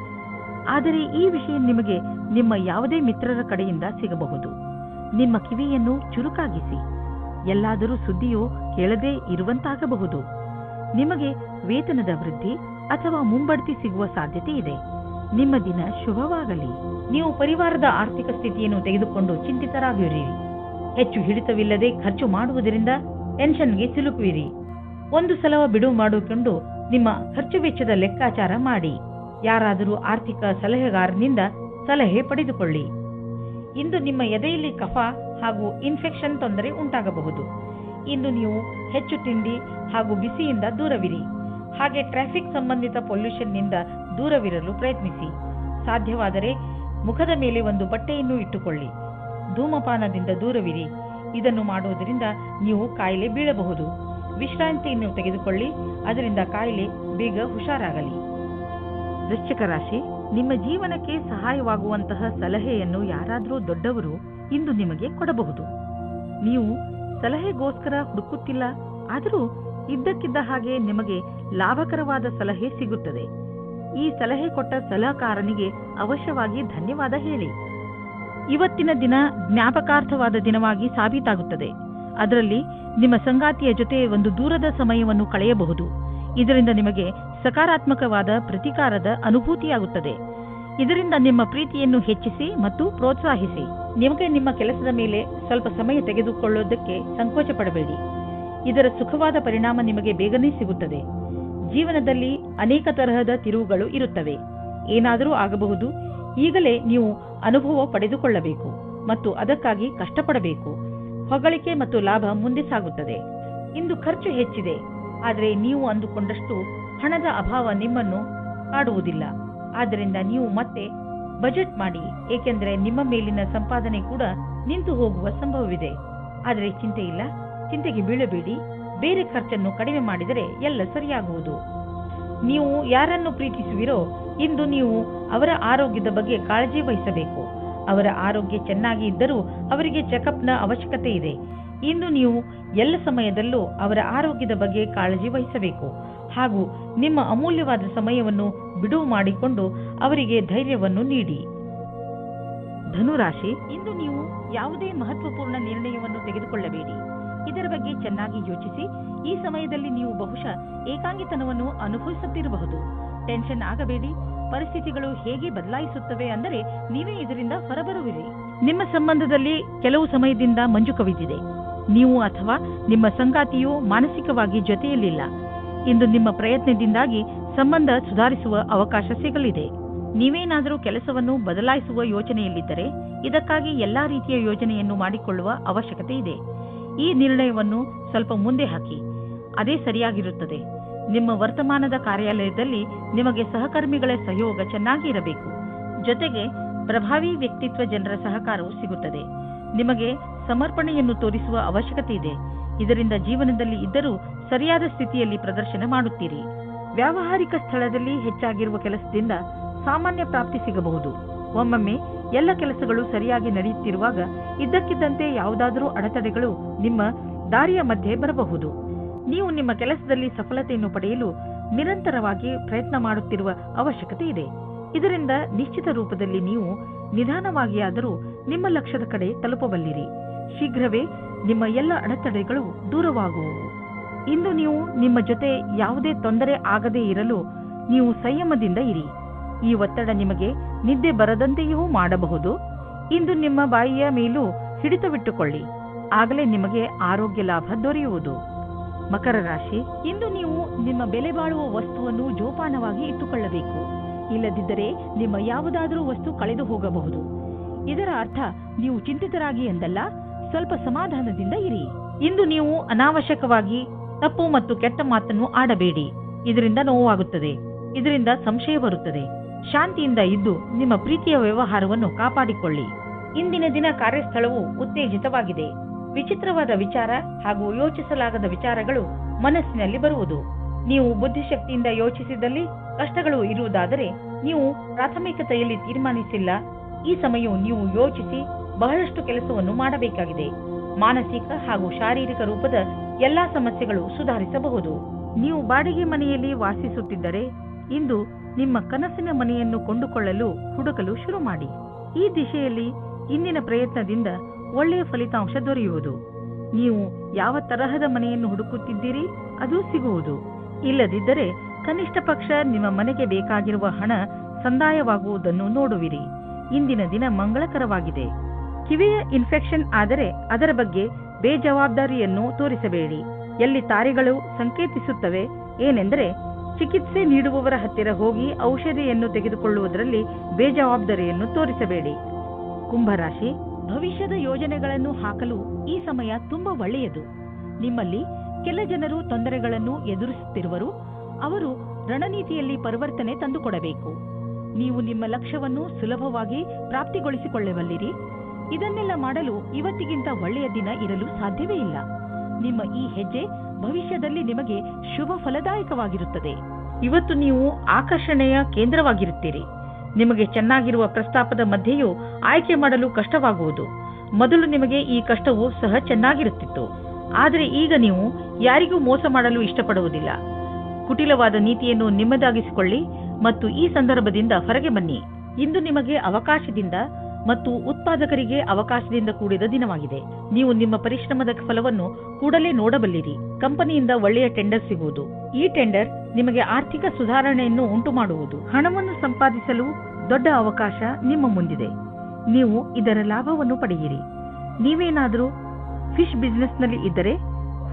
ಆದರೆ ಈ ವಿಷಯ ನಿಮಗೆ ನಿಮ್ಮ ಯಾವುದೇ ಮಿತ್ರರ ಕಡೆಯಿಂದ ಸಿಗಬಹುದು. ನಿಮ್ಮ ಕಿವಿಯನ್ನು ಚುರುಕಾಗಿಸಿ. ಎಲ್ಲಾದರೂ ಸುದ್ದಿಯು ಕೇಳದೇ ಇರುವಂತಾಗಬಹುದು. ನಿಮಗೆ ವೇತನದ ವೃದ್ಧಿ ಅಥವಾ ಮುಂಬಡ್ತಿ ಸಿಗುವ ಸಾಧ್ಯತೆ ಇದೆ. ನಿಮ್ಮ ದಿನ ಶುಭವಾಗಲಿ. ನೀವು ಪರಿವಾರದ ಆರ್ಥಿಕ ಸ್ಥಿತಿಯನ್ನು ತೆಗೆದುಕೊಂಡು ಚಿಂತಿತರಾಗಿರಿ. ಹೆಚ್ಚು ಹಿಡಿತವಿಲ್ಲದೆ ಖರ್ಚು ಮಾಡುವುದರಿಂದ ಟೆನ್ಷನ್ಗೆ ಸಿಲುಕುವಿರಿ. ಒಂದು ಸಲ ಬಿಡುವು ಮಾಡಿಕೊಂಡು ನಿಮ್ಮ ಖರ್ಚು ವೆಚ್ಚದ ಲೆಕ್ಕಾಚಾರ ಮಾಡಿ. ಯಾರಾದರೂ ಆರ್ಥಿಕ ಸಲಹೆಗಾರನಿಂದ ಸಲಹೆ ಪಡೆದುಕೊಳ್ಳಿ. ಇಂದು ನಿಮ್ಮ ಎದೆಯಲ್ಲಿ ಕಫ ಹಾಗೂ ಇನ್ಫೆಕ್ಷನ್ ತೊಂದರೆ ಉಂಟಾಗಬಹುದು. ಇಂದು ನೀವು ಹೆಚ್ಚು ತಿಂಡಿ ಹಾಗೂ ಬಿಸಿಯಿಂದ ದೂರವಿರಿ. ಹಾಗೆ ಟ್ರಾಫಿಕ್ ಸಂಬಂಧಿತ ಪೊಲ್ಯೂಷನ್ನಿಂದ ದೂರವಿರಲು ಪ್ರಯತ್ನಿಸಿ. ಸಾಧ್ಯವಾದರೆ ಮುಖದ ಮೇಲೆ ಒಂದು ಬಟ್ಟೆಯನ್ನು ಇಟ್ಟುಕೊಳ್ಳಿ. ಧೂಮಪಾನದಿಂದ ದೂರವಿರಿ. ಇದನ್ನು ಮಾಡುವುದರಿಂದ ನೀವು ಕಾಯಿಲೆ ಬೀಳಬಹುದು. ವಿಶ್ರಾಂತಿಯನ್ನು ತೆಗೆದುಕೊಳ್ಳಿ, ಅದರಿಂದ ಕಾಯಿಲೆ ಬೇಗ ಹುಷಾರಾಗಲಿ. ವೃಶ್ಚಿಕ ರಾಶಿ, ನಿಮ್ಮ ಜೀವನಕ್ಕೆ ಸಹಾಯವಾಗುವಂತಹ ಸಲಹೆಯನ್ನು ಯಾರಾದರೂ ದೊಡ್ಡವರು ಇಂದು ನಿಮಗೆ ಕೊಡಬಹುದು. ನೀವು ಸಲಹೆಗೋಸ್ಕರ ಹುಡುಕುತ್ತಿಲ್ಲ, ಆದರೂ ಇದ್ದಕ್ಕಿದ್ದ ಹಾಗೆ ನಿಮಗೆ ಲಾಭಕರವಾದ ಸಲಹೆ ಸಿಗುತ್ತದೆ. ಈ ಸಲಹೆ ಕೊಟ್ಟ ಸಲಹೆಗಾರನಿಗೆ ಅವಶ್ಯವಾಗಿ ಧನ್ಯವಾದ ಹೇಳಿ. ಇವತ್ತಿನ ದಿನ ಜ್ಞಾಪಕಾರ್ಥವಾದ ದಿನವಾಗಿ ಸಾಬೀತಾಗುತ್ತದೆ. ಅದರಲ್ಲಿ ನಿಮ್ಮ ಸಂಗಾತಿಯ ಜೊತೆ ಒಂದು ದೂರದ ಸಮಯವನ್ನು ಕಳೆಯಬಹುದು. ಇದರಿಂದ ನಿಮಗೆ ಸಕಾರಾತ್ಮಕವಾದ ಪ್ರತಿಕಾರದ ಅನುಭೂತಿಯಾಗುತ್ತದೆ. ಇದರಿಂದ ನಿಮ್ಮ ಪ್ರೀತಿಯನ್ನು ಹೆಚ್ಚಿಸಿ ಮತ್ತು ಪ್ರೋತ್ಸಾಹಿಸಿ. ನಿಮಗೆ ನಿಮ್ಮ ಕೆಲಸದ ಮೇಲೆ ಸ್ವಲ್ಪ ಸಮಯ ತೆಗೆದುಕೊಳ್ಳುವುದಕ್ಕೆ ಸಂಕೋಚ ಪಡಬೇಡಿ. ಇದರ ಸುಖವಾದ ಪರಿಣಾಮ ನಿಮಗೆ ಬೇಗನೆ ಸಿಗುತ್ತದೆ. ಜೀವನದಲ್ಲಿ ಅನೇಕ ತರಹದ ತಿರುವುಗಳು ಇರುತ್ತವೆ. ಏನಾದರೂ ಆಗಬಹುದು. ಈಗಲೇ ನೀವು ಅನುಭವ ಪಡೆದುಕೊಳ್ಳಬೇಕು ಮತ್ತು ಅದಕ್ಕಾಗಿ ಕಷ್ಟಪಡಬೇಕು. ಹೊಗಳಿಕೆ ಮತ್ತು ಲಾಭ ಮುಂದೆ ಸಾಗುತ್ತದೆ. ಇಂದು ಖರ್ಚು ಹೆಚ್ಚಿದೆ, ಆದರೆ ನೀವು ಅಂದುಕೊಂಡಷ್ಟು ಹಣದ ಅಭಾವ ನಿಮ್ಮನ್ನು ಕಾಡುವುದಿಲ್ಲ. ಆದ್ದರಿಂದ ನೀವು ಮತ್ತೆ ಬಜೆಟ್ ಮಾಡಿ, ಏಕೆಂದರೆ ನಿಮ್ಮ ಮೇಲಿನ ಸಂಪಾದನೆ ಕೂಡ ನಿಂತು ಹೋಗುವ ಸಂಭವವಿದೆ. ಆದರೆ ಚಿಂತೆ ಇಲ್ಲ, ಚಿಂತೆಗೆ ಬೀಳಬೇಡಿ. ಬೇರೆ ಖರ್ಚನ್ನು ಕಡಿಮೆ ಮಾಡಿದರೆ ಎಲ್ಲ ಸರಿಯಾಗುವುದು. ನೀವು ಯಾರನ್ನು ಪ್ರೀತಿಸುವಿರೋ ಇಂದು ನೀವು ಅವರ ಆರೋಗ್ಯದ ಬಗ್ಗೆ ಕಾಳಜಿ ವಹಿಸಬೇಕು. ಅವರ ಆರೋಗ್ಯ ಚೆನ್ನಾಗಿ ಇದ್ದರೂ ಅವರಿಗೆ ಚೆಕಪ್ನ ಅವಶ್ಯಕತೆ ಇದೆ. ಇಂದು ನೀವು ಎಲ್ಲ ಸಮಯದಲ್ಲೂ ಅವರ ಆರೋಗ್ಯದ ಬಗ್ಗೆ ಕಾಳಜಿ ವಹಿಸಬೇಕು ಹಾಗೂ ನಿಮ್ಮ ಅಮೂಲ್ಯವಾದ ಸಮಯವನ್ನು ಬಿಡುವು ಮಾಡಿಕೊಂಡು ಅವರಿಗೆ ಧೈರ್ಯವನ್ನು ನೀಡಿ. ಧನುರಾಶಿ, ಇಂದು ನೀವು ಯಾವುದೇ ಮಹತ್ವಪೂರ್ಣ ನಿರ್ಣಯವನ್ನು ತೆಗೆದುಕೊಳ್ಳಬೇಡಿ. ಇದರ ಬಗ್ಗೆ ಚೆನ್ನಾಗಿ ಯೋಚಿಸಿ. ಈ ಸಮಯದಲ್ಲಿ ನೀವು ಬಹುಶಃ ಏಕಾಂಗಿತನವನ್ನು ಅನುಭವಿಸುತ್ತಿರಬಹುದು. ಟೆನ್ಷನ್ ಆಗಬೇಡಿ. ಪರಿಸ್ಥಿತಿಗಳು ಹೇಗೆ ಬದಲಾಯಿಸುತ್ತವೆ ಅಂದರೆ ನೀವೇ ಇದರಿಂದ ಹೊರಬರುವಿರಿ. ನಿಮ್ಮ ಸಂಬಂಧದಲ್ಲಿ ಕೆಲವು ಸಮಯದಿಂದ ಮಂಜು ಕವಿದಿದೆ. ನೀವು ಅಥವಾ ನಿಮ್ಮ ಸಂಗಾತಿಯು ಮಾನಸಿಕವಾಗಿ ಜೊತೆಯಲ್ಲಿಲ್ಲ. ಇಂದು ನಿಮ್ಮ ಪ್ರಯತ್ನದಿಂದಾಗಿ ಸಂಬಂಧ ಸುಧಾರಿಸುವ ಅವಕಾಶ ಸಿಗಲಿದೆ. ನೀವೇನಾದರೂ ಕೆಲಸವನ್ನು ಬದಲಾಯಿಸುವ ಯೋಚನೆಯಲ್ಲಿದ್ದರೆ ಇದಕ್ಕಾಗಿ ಎಲ್ಲಾ ರೀತಿಯ ಯೋಜನೆಯನ್ನು ಮಾಡಿಕೊಳ್ಳುವ ಅವಶ್ಯಕತೆ ಇದೆ. ಈ ನಿರ್ಣಯವನ್ನು ಸ್ವಲ್ಪ ಮುಂದೆ ಹಾಕಿ, ಅದೇ ಸರಿಯಾಗಿರುತ್ತದೆ. ನಿಮ್ಮ ವರ್ತಮಾನದ ಕಾರ್ಯಾಲಯದಲ್ಲಿ ನಿಮಗೆ ಸಹಕರ್ಮಿಗಳ ಸಹಯೋಗ ಚೆನ್ನಾಗಿ ಇರಬೇಕು. ಜೊತೆಗೆ ಪ್ರಭಾವಿ ವ್ಯಕ್ತಿತ್ವ ಜನರ ಸಹಕಾರವು ಸಿಗುತ್ತದೆ. ನಿಮಗೆ ಸಮರ್ಪಣೆಯನ್ನು ತೋರಿಸುವ ಅವಶ್ಯಕತೆ ಇದೆ. ಇದರಿಂದ ಜೀವನದಲ್ಲಿ ಇದ್ದರೂ ಸರಿಯಾದ ಸ್ಥಿತಿಯಲ್ಲಿ ಪ್ರದರ್ಶನ ಮಾಡುತ್ತೀರಿ. ವ್ಯಾವಹಾರಿಕ ಸ್ಥಳದಲ್ಲಿ ಹೆಚ್ಚಾಗಿರುವ ಕೆಲಸದಿಂದ ಸಾಮಾನ್ಯ ಪ್ರಾಪ್ತಿ ಸಿಗಬಹುದು. ಒಮ್ಮೊಮ್ಮೆ ಎಲ್ಲ ಕೆಲಸಗಳು ಸರಿಯಾಗಿ ನಡೆಯುತ್ತಿರುವಾಗ ಇದ್ದಕ್ಕಿದ್ದಂತೆ ಯಾವುದಾದರೂ ಅಡೆತಡೆಗಳು ನಿಮ್ಮ ದಾರಿಯ ಮಧ್ಯೆ ಬರಬಹುದು. ನೀವು ನಿಮ್ಮ ಕೆಲಸದಲ್ಲಿ ಸಫಲತೆಯನ್ನು ಪಡೆಯಲು ನಿರಂತರವಾಗಿ ಪ್ರಯತ್ನ ಮಾಡುತ್ತಿರುವ ಅವಶ್ಯಕತೆ ಇದೆ. ಇದರಿಂದ ನಿಶ್ಚಿತ ರೂಪದಲ್ಲಿ ನೀವು ನಿಧಾನವಾಗಿಯಾದರೂ ನಿಮ್ಮ ಲಕ್ಷ್ಯದ ಕಡೆ ತಲುಪಬಲ್ಲಿರಿ. ಶೀಘ್ರವೇ ನಿಮ್ಮ ಎಲ್ಲ ಅಡೆತಡೆಗಳು ದೂರವಾಗುವವು. ಇಂದು ನೀವು ನಿಮ್ಮ ಜೊತೆ ಯಾವುದೇ ತೊಂದರೆ ಆಗದೇ ಇರಲು ನೀವು ಸಂಯಮದಿಂದ ಇರಿ. ಈ ಒತ್ತಡ ನಿಮಗೆ ನಿದ್ದೆ ಬರದಂತೆಯೂ ಮಾಡಬಹುದು. ಇಂದು ನಿಮ್ಮ ಬಾಯಿಯ ಮೇಲೂ ಹಿಡಿತವಿಟ್ಟುಕೊಳ್ಳಿ, ಆಗಲೇ ನಿಮಗೆ ಆರೋಗ್ಯ ಲಾಭ ದೊರೆಯುವುದು. ಮಕರ ರಾಶಿ, ಇಂದು ನೀವು ನಿಮ್ಮ ಬೆಲೆ ಬಾಳುವ ವಸ್ತುವನ್ನು ಜೋಪಾನವಾಗಿ ಇಟ್ಟುಕೊಳ್ಳಬೇಕು. ಇಲ್ಲದಿದ್ದರೆ ನಿಮ್ಮ ಯಾವುದಾದರೂ ವಸ್ತು ಕಳೆದು ಹೋಗಬಹುದು. ಇದರ ಅರ್ಥ ನೀವು ಚಿಂತಿತರಾಗಿ ಎಂದಲ್ಲ, ಸ್ವಲ್ಪ ಸಮಾಧಾನದಿಂದ ಇರಿ. ಇಂದು ನೀವು ಅನಾವಶ್ಯಕವಾಗಿ ತಪ್ಪು ಮತ್ತು ಕೆಟ್ಟ ಮಾತನ್ನು ಆಡಬೇಡಿ. ಇದರಿಂದ ನೋವಾಗುತ್ತದೆ, ಇದರಿಂದ ಸಂಶಯ ಬರುತ್ತದೆ. ಶಾಂತಿಯಿಂದ ಇದ್ದು ನಿಮ್ಮ ಪ್ರೀತಿಯ ವ್ಯವಹಾರವನ್ನು ಕಾಪಾಡಿಕೊಳ್ಳಿ. ಇಂದಿನ ದಿನ ಕಾರ್ಯಸ್ಥಳವು ಉತ್ತೇಜಿತವಾಗಿದೆ. ವಿಚಿತ್ರವಾದ ವಿಚಾರ ಹಾಗೂ ಯೋಚಿಸಲಾಗದ ವಿಚಾರಗಳು ಮನಸ್ಸಿನಲ್ಲಿ ಬರುವುದು. ನೀವು ಬುದ್ಧಿಶಕ್ತಿಯಿಂದ ಯೋಚಿಸಿದಲ್ಲಿ ಕಷ್ಟಗಳು ಇರುವುದಾದರೆ ನೀವು ಪ್ರಾಥಮಿಕತೆಯಲ್ಲಿ ತೀರ್ಮಾನಿಸಿಲ್ಲ. ಈ ಸಮಯವು ನೀವು ಯೋಚಿಸಿ ಬಹಳಷ್ಟು ಕೆಲಸವನ್ನು ಮಾಡಬೇಕಾಗಿದೆ. ಮಾನಸಿಕ ಹಾಗೂ ಶಾರೀರಿಕ ರೂಪದ ಎಲ್ಲಾ ಸಮಸ್ಯೆಗಳು ಸುಧಾರಿಸಬಹುದು. ನೀವು ಬಾಡಿಗೆ ಮನೆಯಲ್ಲಿ ವಾಸಿಸುತ್ತಿದ್ದರೆ ಇಂದು ನಿಮ್ಮ ಕನಸಿನ ಮನೆಯನ್ನು ಕೊಂಡುಕೊಳ್ಳಲು ಹುಡುಕಲು ಶುರು ಮಾಡಿ. ಈ ದಿಶೆಯಲ್ಲಿ ಇಂದಿನ ಪ್ರಯತ್ನದಿಂದ ಒಳ್ಳೆಯ ಫಲಿತಾಂಶ ದೊರೆಯುವುದು. ನೀವು ಯಾವ ತರಹದ ಮನೆಯನ್ನು ಹುಡುಕುತ್ತಿದ್ದೀರಿ ಅದು ಸಿಗುವುದು. ಇಲ್ಲದಿದ್ದರೆ ಕನಿಷ್ಠ ಪಕ್ಷ ನಿಮ್ಮ ಮನೆಗೆ ಬೇಕಾಗಿರುವ ಹಣ ಸಂದಾಯವಾಗುವುದನ್ನು ನೋಡುವಿರಿ. ಇಂದಿನ ದಿನ ಮಂಗಳಕರವಾಗಿದೆ. ಕಿವಿಯ ಇನ್ಫೆಕ್ಷನ್ ಆದರೆ ಅದರ ಬಗ್ಗೆ ಬೇಜವಾಬ್ದಾರಿಯನ್ನು ತೋರಿಸಬೇಡಿ. ಎಲ್ಲಿ ತಾರೆಗಳು ಸಂಕೇತಿಸುತ್ತವೆ ಏನೆಂದರೆ ಚಿಕಿತ್ಸೆ ನೀಡುವವರ ಹತ್ತಿರ ಹೋಗಿ ಔಷಧಿಯನ್ನು ತೆಗೆದುಕೊಳ್ಳುವುದರಲ್ಲಿ ಬೇಜವಾಬ್ದಾರಿಯನ್ನು ತೋರಿಸಬೇಡಿ. ಕುಂಭರಾಶಿ, ಭವಿಷ್ಯದ ಯೋಜನೆಗಳನ್ನು ಹಾಕಲು ಈ ಸಮಯ ತುಂಬಾ ಒಳ್ಳೆಯದು. ನಿಮ್ಮಲ್ಲಿ ಕೆಲ ಜನರು ತೊಂದರೆಗಳನ್ನು ಎದುರಿಸುತ್ತಿರುವರು. ಅವರು ರಣನೀತಿಯಲ್ಲಿ ಪರಿವರ್ತನೆ ತಂದುಕೊಡಬೇಕು. ನೀವು ನಿಮ್ಮ ಲಕ್ಷ್ಯವನ್ನು ಸುಲಭವಾಗಿ ಪ್ರಾಪ್ತಿಗೊಳಿಸಿಕೊಳ್ಳಬಲ್ಲಿರಿ. ಇದನ್ನೆಲ್ಲ ಮಾಡಲು ಇವತ್ತಿಗಿಂತ ಒಳ್ಳೆಯ ದಿನ ಇರಲು ಸಾಧ್ಯವೇ ಇಲ್ಲ. ನಿಮ್ಮ ಈ ಹೆಜ್ಜೆ ಭವಿಷ್ಯದಲ್ಲಿ ನಿಮಗೆ ಶುಭ ಫಲದಾಯಕವಾಗಿರುತ್ತದೆ. ಇವತ್ತು ನೀವು ಆಕರ್ಷಣೆಯ ಕೇಂದ್ರವಾಗಿರುತ್ತೀರಿ. ನಿಮಗೆ ಚೆನ್ನಾಗಿರುವ ಪ್ರಸ್ತಾಪದ ಮಧ್ಯೆಯೂ ಆಯ್ಕೆ ಮಾಡಲು ಕಷ್ಟವಾಗುವುದು. ಮೊದಲು ನಿಮಗೆ ಈ ಕಷ್ಟವು ಸಹ ಚೆನ್ನಾಗಿರುತ್ತಿತ್ತು, ಆದರೆ ಈಗ ನೀವು ಯಾರಿಗೂ ಮೋಸ ಮಾಡಲು ಇಷ್ಟಪಡುವುದಿಲ್ಲ. ಕುಟಿಲವಾದ ನೀತಿಯನ್ನು ನಿಮ್ಮದಾಗಿಸಿಕೊಳ್ಳಿ ಮತ್ತು ಈ ಸಂದರ್ಭದಿಂದ ಹೊರಗೆ ಬನ್ನಿ. ಇಂದು ನಿಮಗೆ ಅವಕಾಶದಿಂದ ಮತ್ತು ಉತ್ಪಾದಕರಿಗೆ ಅವಕಾಶದಿಂದ ಕೂಡಿದ ದಿನವಾಗಿದೆ. ನೀವು ನಿಮ್ಮ ಪರಿಶ್ರಮದ ಫಲವನ್ನು ಕೂಡಲೇ ನೋಡಬಲ್ಲಿರಿ. ಕಂಪನಿಯಿಂದ ಒಳ್ಳೆಯ ಟೆಂಡರ್ ಸಿಗುವುದು. ಈ ಟೆಂಡರ್ ನಿಮಗೆ ಆರ್ಥಿಕ ಸುಧಾರಣೆಯನ್ನು ಉಂಟು ಮಾಡುವುದು. ಹಣವನ್ನು ಸಂಪಾದಿಸಲು ದೊಡ್ಡ ಅವಕಾಶ ನಿಮ್ಮ ಮುಂದಿದೆ. ನೀವು ಇದರ ಲಾಭವನ್ನು ಪಡೆಯಿರಿ. ನೀವೇನಾದರೂ ಫಿಶ್ ಬಿಸಿನೆಸ್ನಲ್ಲಿ ಇದ್ದರೆ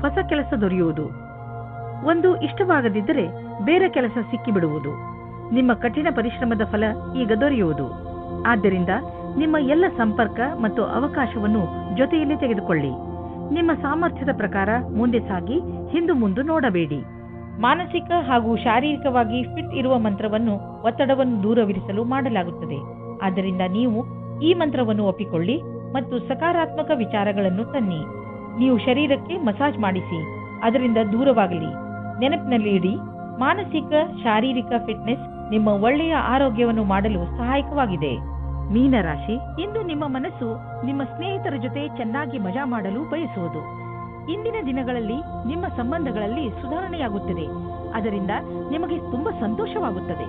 ಹೊಸ ಕೆಲಸ ದೊರೆಯುವುದು. ಒಂದು ಇಷ್ಟವಾಗದಿದ್ದರೆ ಬೇರೆ ಕೆಲಸ ಸಿಕ್ಕಿಬಿಡುವುದು. ನಿಮ್ಮ ಕಠಿಣ ಪರಿಶ್ರಮದ ಫಲ ಈಗ ದೊರೆಯುವುದು. ಆದ್ದರಿಂದ ನಿಮ್ಮ ಎಲ್ಲ ಸಂಪರ್ಕ ಮತ್ತು ಅವಕಾಶವನ್ನು ಜೊತೆಯಲ್ಲಿ ತೆಗೆದುಕೊಳ್ಳಿ. ನಿಮ್ಮ ಸಾಮರ್ಥ್ಯದ ಪ್ರಕಾರ ಮುಂದೆ ಸಾಗಿ ಹಿಂದು ಮುಂದೆ ನೋಡಬೇಡಿ. ಮಾನಸಿಕ ಹಾಗೂ ಶಾರೀರಿಕವಾಗಿ ಫಿಟ್ ಇರುವ ಮಂತ್ರವನ್ನು ಒತ್ತಡವನ್ನು ದೂರವಿರಿಸಲು ಮಾಡಲಾಗುತ್ತದೆ. ಆದ್ದರಿಂದ ನೀವು ಈ ಮಂತ್ರವನ್ನು ಒಪ್ಪಿಕೊಳ್ಳಿ ಮತ್ತು ಸಕಾರಾತ್ಮಕ ವಿಚಾರಗಳನ್ನು ತನ್ನಿ. ನೀವು ಶರೀರಕ್ಕೆ ಮಸಾಜ್ ಮಾಡಿಸಿ, ಅದರಿಂದ ದೂರವಾಗಲಿ. ನೆನಪಿನಲ್ಲಿ ಇಡಿ, ಮಾನಸಿಕ ಶಾರೀರಿಕ ಫಿಟ್ನೆಸ್ ನಿಮ್ಮ ಒಳ್ಳೆಯ ಆರೋಗ್ಯವನ್ನು ಮಾಡಲು ಸಹಾಯಕವಾಗಿದೆ. ಮೀನರಾಶಿ, ಇಂದು ನಿಮ್ಮ ಮನಸ್ಸು ನಿಮ್ಮ ಸ್ನೇಹಿತರ ಜೊತೆ ಚೆನ್ನಾಗಿ ಮಜಾ ಮಾಡಲು ಬಯಸುವುದು. ಇಂದಿನ ದಿನಗಳಲ್ಲಿ ನಿಮ್ಮ ಸಂಬಂಧಗಳಲ್ಲಿ ಸುಧಾರಣೆಯಾಗುತ್ತದೆ. ಅದರಿಂದ ನಿಮಗೆ ತುಂಬಾ ಸಂತೋಷವಾಗುತ್ತದೆ.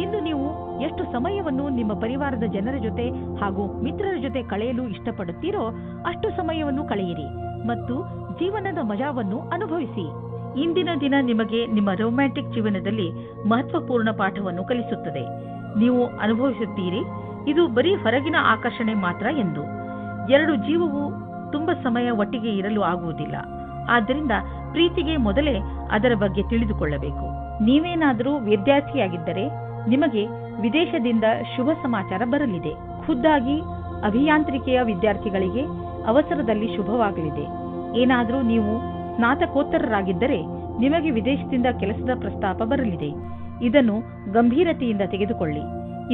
ಇಂದು ನೀವು ಎಷ್ಟು ಸಮಯವನ್ನು ನಿಮ್ಮ ಪರಿವಾರದ ಜನರ ಜೊತೆ ಹಾಗೂ ಮಿತ್ರರ ಜೊತೆ ಕಳೆಯಲು ಇಷ್ಟಪಡುತ್ತೀರೋ ಅಷ್ಟು ಸಮಯವನ್ನು ಕಳೆಯಿರಿ ಮತ್ತು ಜೀವನದ ಮಜಾವನ್ನು ಅನುಭವಿಸಿ. ಇಂದಿನ ದಿನ ನಿಮಗೆ ನಿಮ್ಮ ರೊಮ್ಯಾಂಟಿಕ್ ಜೀವನದಲ್ಲಿ ಮಹತ್ವಪೂರ್ಣ ಪಾಠವನ್ನು ಕಲಿಸುತ್ತದೆ. ನೀವು ಅನುಭವಿಸುತ್ತೀರಿ, ಇದು ಬರೀ ಹೊರಗಿನ ಆಕರ್ಷಣೆ ಮಾತ್ರ ಎಂದು. ಎರಡು ಜೀವವು ತುಂಬಾ ಸಮಯ ಒಟ್ಟಿಗೆ ಇರಲು ಆಗುವುದಿಲ್ಲ. ಆದ್ದರಿಂದ ಪ್ರೀತಿಗೆ ಮೊದಲೇ ಅದರ ಬಗ್ಗೆ ತಿಳಿದುಕೊಳ್ಳಬೇಕು. ನೀವೇನಾದರೂ ವಿದ್ಯಾರ್ಥಿಯಾಗಿದ್ದರೆ ನಿಮಗೆ ವಿದೇಶದಿಂದ ಶುಭ ಸಮಾಚಾರ ಬರಲಿದೆ. ಖುದ್ದಾಗಿ ಅಭಿಯಾಂತ್ರಿಕೆಯ ವಿದ್ಯಾರ್ಥಿಗಳಿಗೆ ಅವಸರದಲ್ಲಿ ಶುಭವಾಗಲಿದೆ. ಏನಾದರೂ ನೀವು ಸ್ನಾತಕೋತ್ತರರಾಗಿದ್ದರೆ ನಿಮಗೆ ವಿದೇಶದಿಂದ ಕೆಲಸದ ಪ್ರಸ್ತಾಪ ಬರಲಿದೆ. ಇದನ್ನು ಗಂಭೀರತೆಯಿಂದ ತೆಗೆದುಕೊಳ್ಳಿ.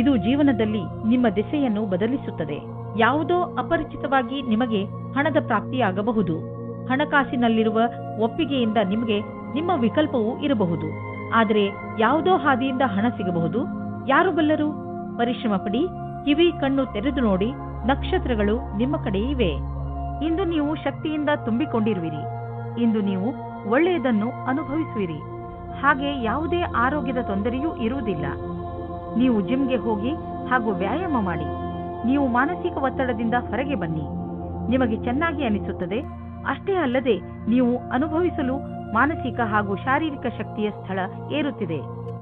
ಇದು ಜೀವನದಲ್ಲಿ ನಿಮ್ಮ ದಿಸೆಯನ್ನು ಬದಲಿಸುತ್ತದೆ. ಯಾವುದೋ ಅಪರಿಚಿತವಾಗಿ ನಿಮಗೆ ಹಣದ ಪ್ರಾಪ್ತಿಯಾಗಬಹುದು. ಹಣಕಾಸಿನಲ್ಲಿರುವ ಒಪ್ಪಿಗೆಯಿಂದ ನಿಮಗೆ ನಿಮ್ಮ ವಿಕಲ್ಪವೂ ಇರಬಹುದು. ಆದರೆ ಯಾವುದೋ ಹಾದಿಯಿಂದ ಹಣ ಸಿಗಬಹುದು. ಯಾರು ಬಲ್ಲರು? ಪರಿಶ್ರಮ ಪಡಿ, ಕಿವಿ ಕಣ್ಣು ತೆರೆದು ನೋಡಿ. ನಕ್ಷತ್ರಗಳು ನಿಮ್ಮ ಕಡೆ ಇವೆ. ಇಂದು ನೀವು ಶಕ್ತಿಯಿಂದ ತುಂಬಿಕೊಂಡಿರುವಿರಿ. ಇಂದು ನೀವು ಒಳ್ಳೆಯದನ್ನು ಅನುಭವಿಸುವಿರಿ. ಹಾಗೆ ಯಾವುದೇ ಆರೋಗ್ಯದ ತೊಂದರೆಯೂ ಇರುವುದಿಲ್ಲ. ನೀವು ಜಿಮ್ಗೆ ಹೋಗಿ ಹಾಗೂ ವ್ಯಾಯಾಮ ಮಾಡಿ. ನೀವು ಮಾನಸಿಕ ಒತ್ತಡದಿಂದ ಹೊರಗೆ ಬನ್ನಿ. ನಿಮಗೆ ಚೆನ್ನಾಗಿ ಅನಿಸುತ್ತದೆ. ಅಷ್ಟೇ ಅಲ್ಲದೆ ನೀವು ಅನುಭವಿಸಲು ಮಾನಸಿಕ ಹಾಗೂ ಶಾರೀರಿಕ ಶಕ್ತಿಯ ಸ್ಥಳ ಏರುತ್ತಿದೆ.